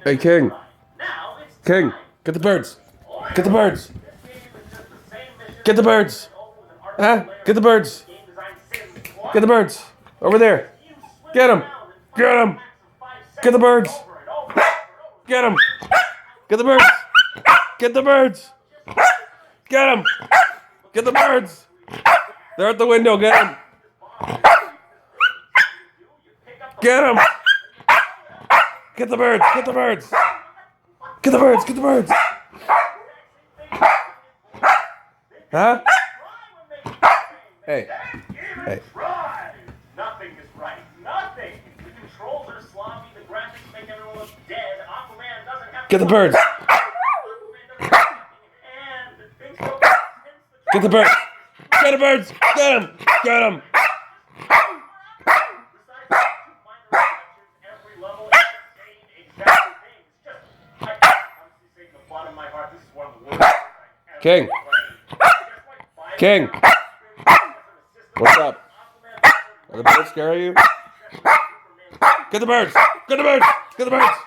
Hey, King. King, get the birds. Get the birds. Get the birds. Huh? Get the birds. Get the birds. Over there. Get them. Get them. Get the birds. Get them. Get the birds. Get the birds. Get them. Get the birds. They're at the window. Get them. Get them. Get the birds. Get the birds. Get the birds. Get the birds. Huh? Hey. Hey. Nothing is right. Nothing. The controls are sloppy. The graphics make everyone look dead. Aquaman doesn't have. Get the birds. Get the birds. Get the birds. Get them. Get them. King. King. What's up? Are the birds scaring you? Get the birds. Get the birds. Get the birds.